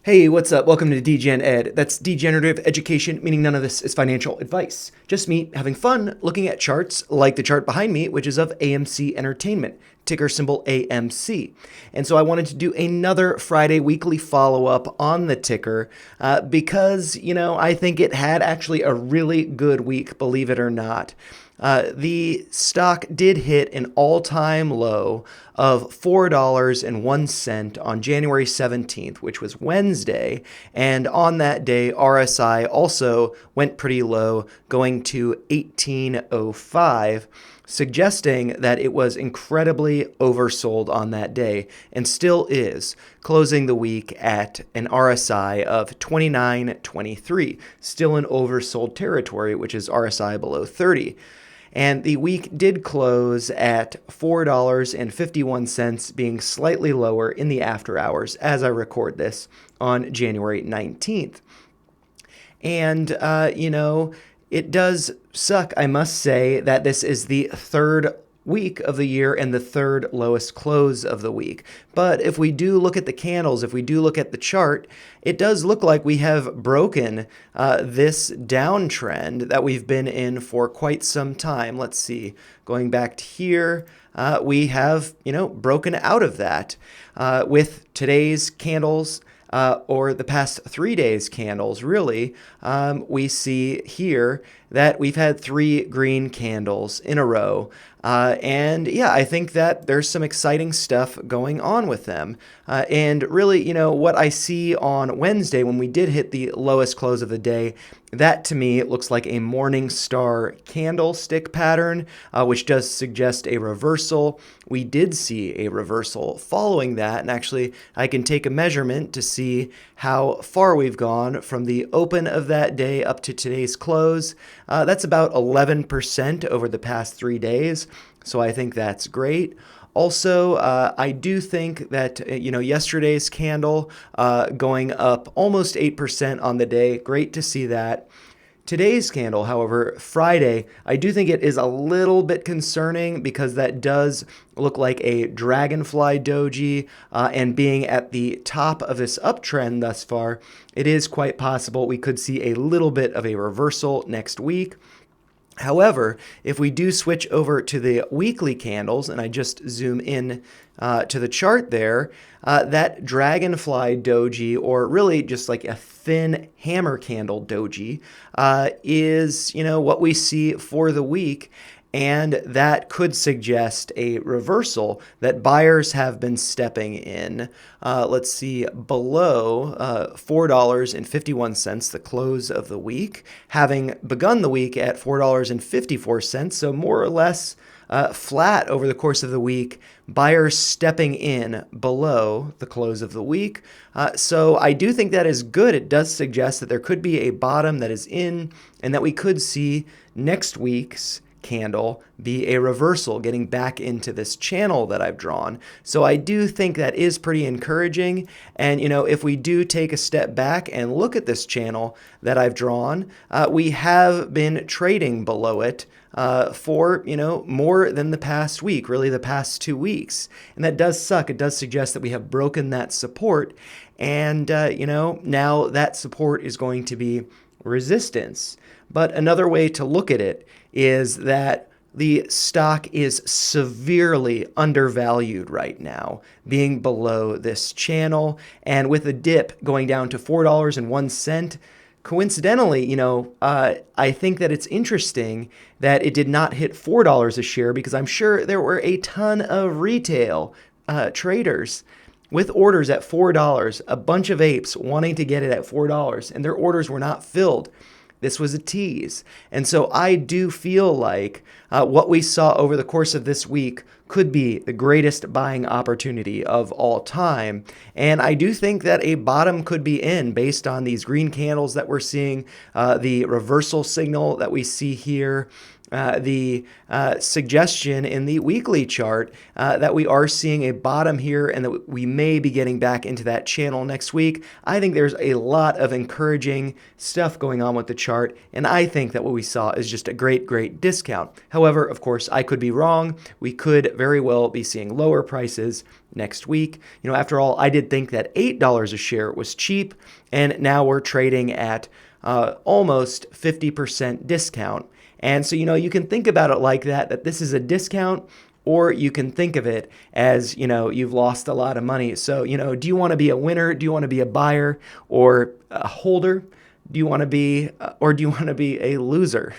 Hey, what's up? Welcome to DGen Ed. That's degenerative education, meaning none of this is financial advice. Just me having fun looking at charts like the chart behind me, which is of AMC Entertainment, ticker symbol AMC. And so I wanted to do another Friday weekly follow-up on the ticker because, I think it had actually a really good week, believe it or not. The stock did hit an all-time low of $4.01 on January 17th, which was Wednesday. And on that day, RSI also went pretty low, going to 1805, suggesting that it was incredibly oversold on that day and still is, closing the week at an RSI of 29.23, still in oversold territory, which is RSI below 30. And the week did close at $4.51, being slightly lower in the after hours as I record this on January 19th. And, it does suck, I must say, that this is the third week of the year and the third lowest close of the week. But if we do look at the candles, if we do look at the chart, it does look like we have broken this downtrend that we've been in for quite some time. Let's see, going back to here, we have, broken out of that with today's candles. Or the past 3 days candles, really, we see here that we've had 3 green candles in a row. And yeah, I think that there's some exciting stuff going on with them. And really, what I see on Wednesday when we did hit the lowest close of the day, that to me looks like a morning star candlestick pattern, which does suggest a reversal. We did see a reversal following that, and actually I can take a measurement to see how far we've gone from the open of that day up to today's close. That's about 11% over the past 3 days, so I think that's great. Also, I do think that, yesterday's candle going up almost 8% on the day. Great to see that. Today's candle, however, Friday, I do think it is a little bit concerning because that does look like a dragonfly doji, and being at the top of this uptrend thus far, it is quite possible we could see a little bit of a reversal next week. However, if we do switch over to the weekly candles, and I just zoom in to the chart there, that dragonfly doji, or really just like a thin hammer candle doji, is, what we see for the week. And that could suggest a reversal that buyers have been stepping in. Let's see, below $4.51, the close of the week, having begun the week at $4.54, so more or less flat over the course of the week, buyers stepping in below the close of the week. So I do think that is good. It does suggest that there could be a bottom that is in, and that we could see next week's candle be a reversal, getting back into this channel that I've drawn. So I do think that is pretty encouraging. And, if we do take a step back and look at this channel that I've drawn, we have been trading below it for, more than the past week, really the past 2 weeks. And that does suck. It does suggest that we have broken that support. And, now that support is going to be resistance. But another way to look at it is that the stock is severely undervalued right now, being below this channel, and with a dip going down to $4.01. Coincidentally, I think that it's interesting that it did not hit $4 a share, because I'm sure there were a ton of retail traders with orders at $4, a bunch of apes wanting to get it at $4, and their orders were not filled. This was a tease. And so I do feel like what we saw over the course of this week could be the greatest buying opportunity of all time. And I do think that a bottom could be in based on these green candles that we're seeing, the reversal signal that we see here. the suggestion in the weekly chart that we are seeing a bottom here and that we may be getting back into that channel next week. I think there's a lot of encouraging stuff going on with the chart, and I think that what we saw is just a great discount. However, of course, I could be wrong. We could very well be seeing lower prices next week. You know, after all, I did think that $8 a share was cheap, and now we're trading at almost 50% discount. And so, you know, you can think about it like that this is a discount, or you can think of it as, you know, you've lost a lot of money. So, you know, do you want to be a winner? Do you want to be a buyer or a holder? Do you want to be, or do you want to be a loser?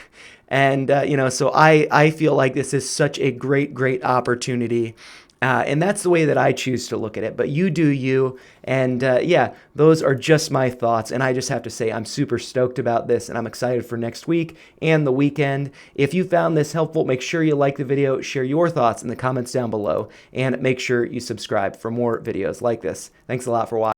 And, you know, so I feel like this is such a great opportunity. And that's the way that I choose to look at it. But you do you. And yeah, those are just my thoughts. And I just have to say, I'm super stoked about this. And I'm excited for next week and the weekend. If you found this helpful, make sure you like the video, share your thoughts in the comments down below, and make sure you subscribe for more videos like this. Thanks a lot for watching.